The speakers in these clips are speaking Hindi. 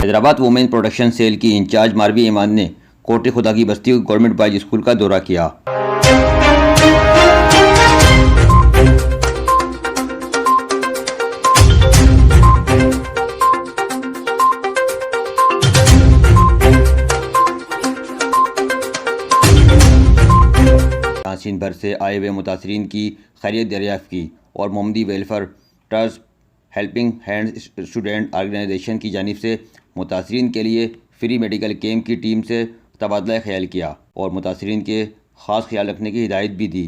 हैदराबाद वुमेन प्रोटेक्शन सेल की इंचार्ज मारवी ईमान ने कोटे खुदा की बस्ती गवर्नमेंट बॉयज स्कूल का दौरा किया। तासीन भर से आए हुए मुतासरीन की खैरियत दरियाफ्त की और Mohammadi welfare trust helping hand student organisation की जानिब से मुतासरीन के लिए फ्री मेडिकल कैंप की टीम से तबादला ख्याल किया और मुतासरीन के ख़ास ख्याल रखने की हिदायत भी दी।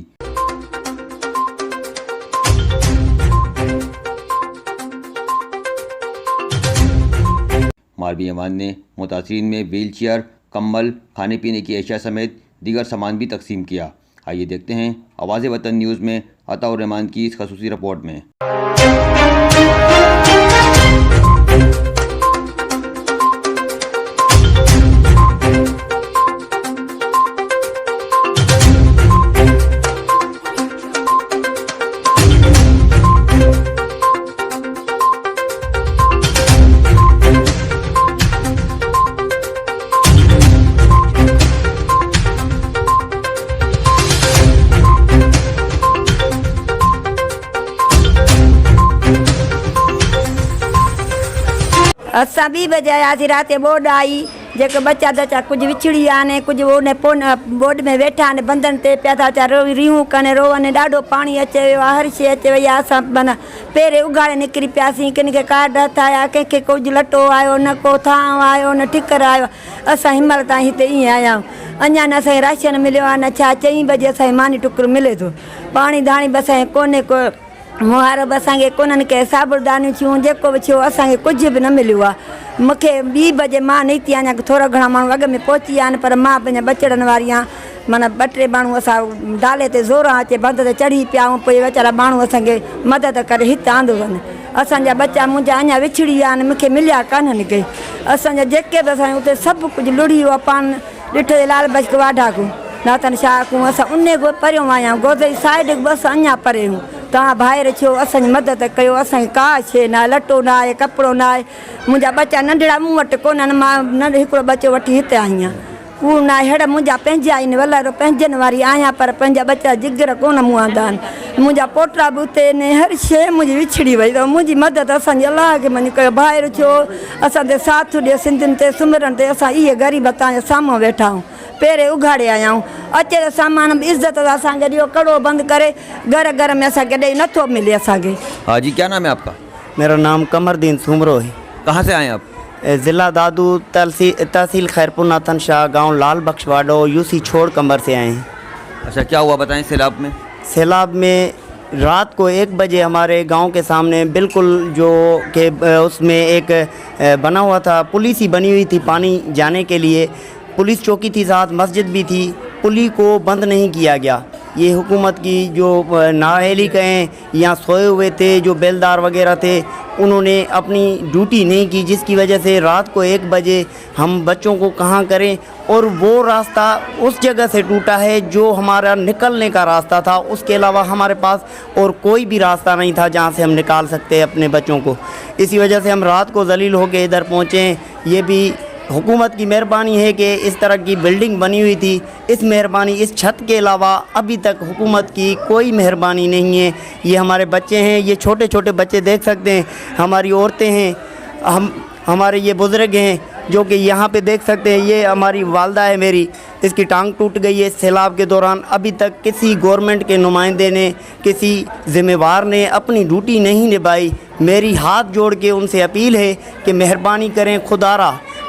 मारवी ईमान ने मुतासरीन में व्हील चेयर, कम्बल, खाने पीने की अशिया समेत दीगर सामान भी तकसीम किया। आइए देखते हैं आवाज़ वतन न्यूज़ में अताउर रहमान की इस खसूसी रिपोर्ट में। असां 2 बजे आयासीं, राति बोर्ड आई जेके बच्चा दचा कुछ विछड़ी आने, कुछ वो ने बोर्ड में वेठा आने बंधन ते पिया था चा रीहूं कने रोवने, ॾाढो पाणी अचे वियो आहे, हर शइ अचे वई आहे। असां माना पहिरें उघाड़े निकिरी पियासीं, कंहिंखे कार्ड हथ आया, कंहिंखे कुझु लटो आयो न, को थांव आयो न, ठिकर आयो। असां हिमल ताईं हिते ईअं आया आहियूं। अञा न असांखे राशन मिलियो आहे न छा। 4 बजे असांखे मानी टुकुर मिले थो। पाणी धाणी बि असांखे कोन्हे, को मुहार बि असांखे कोन्हनि के साबुरदानियूं थियूं, जेको बि थियो असांखे कुझु बि न मिलियो आहे। मूंखे 2 बजे मां निकिती आहियां, थोरा घणा माण्हू अॻ में पहुची विया आहिनि, पर मां पंहिंजा बचड़नि वारी आहियां। माना 2-3 माण्हू असां डाले ते ज़ोरां अचे बंध ते चढ़ी पिया आहियूं, पोइ वीचारा माण्हू असांखे मदद करे हिते आंदो वञनि। असांजा बच्चा मुंहिंजा अञा विछड़ी विया आहिनि, मूंखे मिलिया कान्हनि के। असांजा जेके बि असांजे उते सभु कुझु लुड़ी वियो आहे। पान ॾिठो लाल बचक वाढा को नातन शाह को असां उन परियों आहियां, गोदरी साइड बसि अञा परे हूं। तव्हां ॿाहिरि छो असांजी मदद कयो, असांखे का शइ न, लटो न आहे, कपिड़ो न आहे। मुंहिंजा बच्चा नंढड़ा मूं वटि कोन्हनि, मां हिकिड़ो बच्चो वठी हिते आई आहियां। कूड़ न आहे, हेड़ा मुंहिंजा पंहिंजा आहिनि, वलारो पंहिंजनि वारी आहियां, पर पंहिंजा बच्चा जिगर कोन मूं आंदा आहिनि। मुंहिंजा पोटा बि उते आहिनि, हर शइ मुंहिंजी विछड़ी वई अथव। मुंहिंजी मदद असांजी अलाह खे मञी कयो। ॿाहिरि छो असांजे साथ ॾियो, सिंधियुनि ते सुमिरन ते असां इहे ग़रीब तव्हांजे साम्हूं वेठा आहियूं। पहिरें उघाड़े आया आहियूं, अचे त सामान बि इज़त सां असांखे ॾियो, कड़ो बंदि करे घर में असांखे ॾेई नथो मिले असांखे। हाँ जी, क्या नाम है आपका? मेरा नाम कमरदीन सुमरो है। कहाँ से आए आप? ज़िला दादू, तहसील खैरपुर नाथन शाह, गांव लाल बख्श वाडो, यूसी छोड़ कमर से आए हैं। अच्छा, क्या हुआ बताएं सैलाब में? सैलाब में रात को 1 बजे हमारे गांव के सामने बिल्कुल जो कि उसमें एक बना हुआ था, पुलिस ही बनी हुई थी पानी जाने के लिए। पुलिस चौकी थी, साथ मस्जिद भी थी। पुली को बंद नहीं किया गया। ये हुकूमत की जो नाअहली कहें या सोए हुए थे जो बेलदार वगैरह थे, उन्होंने अपनी ड्यूटी नहीं की, जिसकी वजह से रात को 1 बजे हम बच्चों को कहाँ करें। और वो रास्ता उस जगह से टूटा है जो हमारा निकलने का रास्ता था, उसके अलावा हमारे पास और कोई भी रास्ता नहीं था जहाँ से हम निकाल सकते अपने बच्चों को। इसी वजह से हम रात को ज़लील होकर इधर पहुँचे। ये भी हुकूमत की मेहरबानी है कि इस तरह की बिल्डिंग बनी हुई थी। इस मेहरबानी, इस छत के अलावा अभी तक हुकूमत की कोई मेहरबानी नहीं है। ये हमारे बच्चे हैं, ये छोटे छोटे बच्चे देख सकते हैं, हमारी औरतें हैं, हमारे ये बुज़ुर्ग हैं जो कि यहाँ पे देख सकते हैं। ये हमारी वालदा है मेरी, इसकी टांग टूट गई है सैलाब के दौरान। अभी तक किसी गवर्नमेंट के नुमाइंदे ने, किसी ज़िम्मेवार ने अपनी ड्यूटी नहीं निभाई। मेरी हाथ जोड़ के उनसे अपील है कि मेहरबानी करें,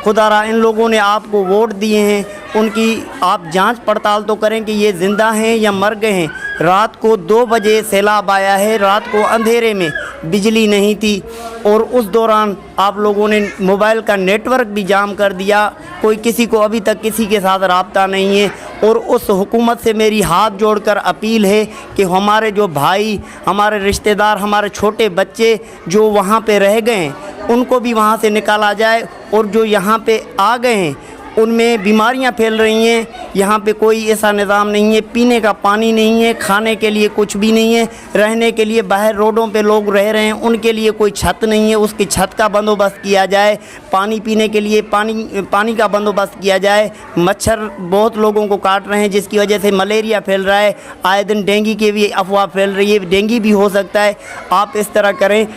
खुदारा इन लोगों ने आपको वोट दिए हैं, उनकी आप जांच पड़ताल तो करें कि ये ज़िंदा हैं या मर गए हैं। रात को 2 बजे सैलाब आया है, रात को अंधेरे में बिजली नहीं थी और उस दौरान आप लोगों ने मोबाइल का नेटवर्क भी जाम कर दिया। कोई किसी को अभी तक किसी के साथ राब्ता नहीं है। और उस हुकूमत से मेरी हाथ जोड़कर अपील है कि हमारे जो भाई, हमारे रिश्तेदार, हमारे छोटे बच्चे जो वहाँ पे रह गए हैं, उनको भी वहाँ से निकाला जाए और जो यहाँ पे आ गए हैं उनमें बीमारियां फैल रही हैं। यहाँ पे कोई ऐसा निज़ाम नहीं है, पीने का पानी नहीं है, खाने के लिए कुछ भी नहीं है, रहने के लिए बाहर रोडों पे लोग रह रहे हैं, उनके लिए कोई छत नहीं है, उसकी छत का बंदोबस्त किया जाए, पानी पीने के लिए पानी का बंदोबस्त किया जाए। मच्छर बहुत लोगों को काट रहे हैं जिसकी वजह से मलेरिया फैल रहा है, आए दिन डेंगू की भी अफवाह फैल रही है, डेंगू भी हो सकता है। आप इस तरह करें,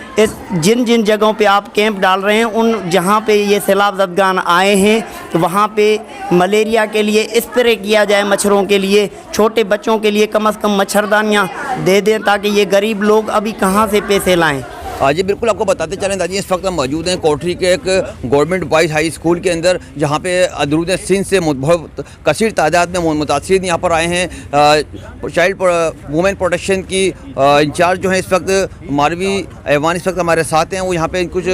जिन जिन जगहों पे आप कैंप डाल रहे हैं, उन जहाँ पे ये सैलाब ज़दगान आए हैं तो वहाँ पे मलेरिया के लिए स्प्रे किया जाए, मच्छरों के लिए, छोटे बच्चों के लिए कम से कम मच्छरदानियाँ दे दें ताकि ये गरीब लोग अभी कहाँ से पैसे लाएं। जी बिल्कुल, आपको बताते चलें दादी, इस वक्त हम मौजूद हैं कोठरी के एक गवर्नमेंट बॉयज़ हाई स्कूल के अंदर, जहाँ पे अंदरूनी सिंध से बहुत कसीर तादाद में मुतासिरीन यहाँ पर आए हैं। चाइल्ड वुमेन प्रोटेक्शन की इंचार्ज जो हैं इस वक्त मारवी ऐवान इस वक्त हमारे साथ हैं। वो यहाँ पे कुछ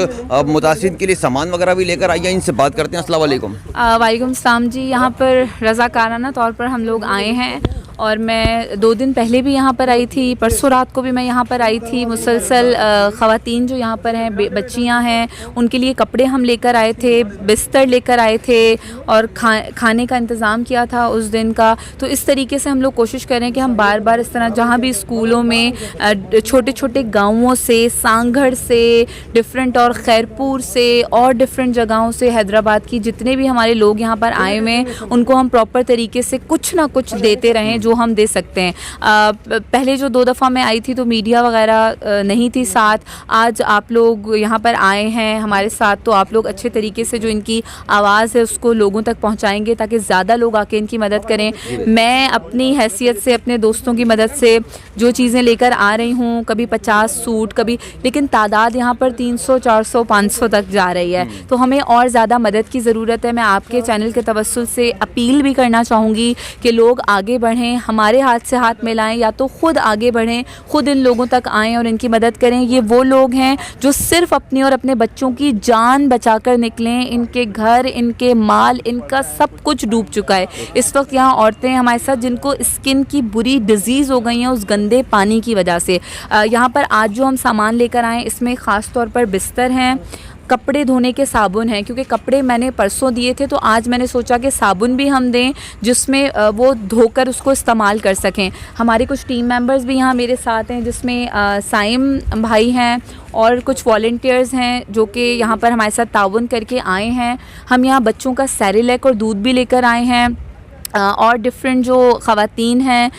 मुतासिरीन के लिए सामान वगैरह भी लेकर आई हैं, इनसे बात करते हैं। अस्सलाम वालेकुम। वालेकुम सलाम जी। यहाँ पर रज़ाकाराना तौर पर हम लोग आए हैं और मैं 2 दिन पहले भी यहाँ पर आई थी, परसों रात को भी मैं यहाँ पर आई थी। मुसलसल ख़वातीन जो यहाँ पर हैं, बच्चियाँ हैं, उनके लिए कपड़े हम लेकर आए थे, बिस्तर लेकर आए थे और खाने का इंतज़ाम किया था उस दिन का। तो इस तरीके से हम लोग कोशिश करें कि हम बार बार इस तरह जहाँ भी स्कूलों में छोटे छोटे गाँवों से, सांगढ़ से, डिफरेंट और खैरपुर से और डिफरेंट जगहों से, हैदराबाद की जितने भी हमारे लोग यहाँ पर आए हुए हैं, उनको हम प्रॉपर तरीके से कुछ ना कुछ देते रहें जो हम दे सकते हैं। पहले जो 2 दफ़ा मैं आई थी तो मीडिया वगैरह नहीं थी साथ। आज आप लोग यहाँ पर आए हैं हमारे साथ, तो आप लोग अच्छे तरीके से जो इनकी आवाज़ है उसको लोगों तक पहुँचाएंगे ताकि ज़्यादा लोग आके इनकी मदद करें। मैं अपनी हैसियत से, अपने दोस्तों की मदद से जो चीज़ें लेकर आ रही हूँ, कभी 50 सूट, कभी, लेकिन तादाद यहाँ पर 300, 400, 500 तक जा रही है, तो हमें और ज़्यादा मदद की ज़रूरत है। मैं आपके चैनल के तवस्सुल से अपील भी करना चाहूँगी कि लोग आगे बढ़ें, हमारे हाथ से हाथ मिलाएं, या तो ख़ुद आगे बढ़ें, ख़ुद इन लोगों तक आएँ और इनकी मदद करें। ये वो लोग हैं जो सिर्फ़ अपनी और अपने बच्चों की जान बचाकर निकलें। इनके घर, इनके माल, इनका सब कुछ डूब चुका है। इस वक्त यहाँ औरतें हमारे साथ जिनको स्किन की बुरी डिज़ीज़ हो गई हैं उस गंदे पानी की वजह से। यहाँ पर आज जो हम सामान लेकर आए इसमें ख़ास तौर पर बिस्तर हैं, कपड़े धोने के साबुन हैं, क्योंकि कपड़े मैंने परसों दिए थे तो आज मैंने सोचा कि साबुन भी हम दें जिसमें वो धोकर उसको इस्तेमाल कर सकें। हमारे कुछ टीम मेंबर्स भी यहाँ मेरे साथ हैं, जिसमें साइम भाई हैं और कुछ वॉलंटियर्स हैं जो कि यहाँ पर हमारे साथ ताउन करके आए हैं। हम यहाँ बच्चों का सेरेलैक और दूध भी लेकर आए हैं। और डिफरेंट जो ख़वातीन हैं,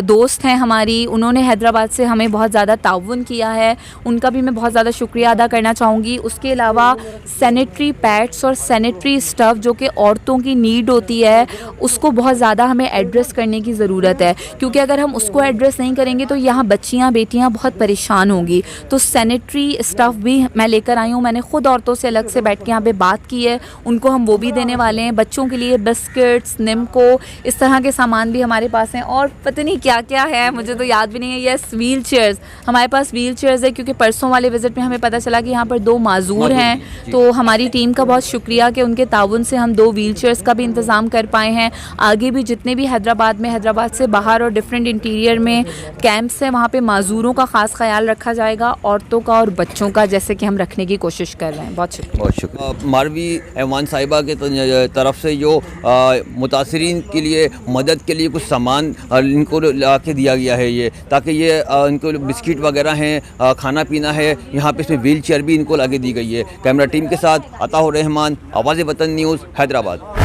दोस्त हैं हमारी, उन्होंने हैदराबाद से हमें बहुत ज़्यादा ताउन किया है, उनका भी मैं बहुत ज़्यादा शुक्रिया अदा करना चाहूँगी। उसके अलावा सैनिटरी पैड्स और सैनिटरी स्टफ़ जो कि औरतों की नीड होती है, उसको बहुत ज़्यादा हमें एड्रेस करने की ज़रूरत है, क्योंकि अगर हम उसको एड्रेस नहीं करेंगे तो यहाँ बच्चियाँ, बेटियाँ बहुत परेशान होंगी। तो सैनिटरी स्टफ़ भी मैं लेकर आई हूँ। मैंने ख़ुद औरतों से अलग से बैठ के यहाँ पर बात की है, उनको हम वो भी देने वाले हैं। बच्चों के लिए बिस्किट्स, निम्को, इस तरह के सामान भी हमारे पास हैं। और पता नहीं क्या क्या है, मुझे तो याद भी नहीं है। यस, व्हील चेयर्स, हमारे पास व्हील चेयर्स है, क्योंकि परसों वाले विज़िट में हमें पता चला कि यहाँ पर 2 माजूर हैं। तो हमारी टीम का बहुत शुक्रिया कि उनके ताउन से हम 2 व्हील चेयर्स का भी इंतज़ाम कर पाए हैं। आगे भी जितने भी हैदराबाद में, हैदराबाद से बाहर और डिफरेंट इंटीरियर में कैंप्स हैं, वहाँ पर माजूरों का ख़ास ख्याल रखा जाएगा, औरतों का और बच्चों का, जैसे कि हम रखने की कोशिश कर रहे हैं। बहुत शुक्रिया। बहुत शुक्रिया। मारवी ऐवान साहिबा के तरफ से जो मुतासिरीन के लिए मदद के लिए कुछ सामान इनको ला के दिया गया है, ये ताकि ये इनको बिस्किट वगैरह हैं, खाना पीना है यहाँ पे, इसमें व्हील चेयर भी इनको ला के दी गई है। कैमरा टीम के साथ अताउर रहमान, आवाज़ वतन न्यूज़, हैदराबाद।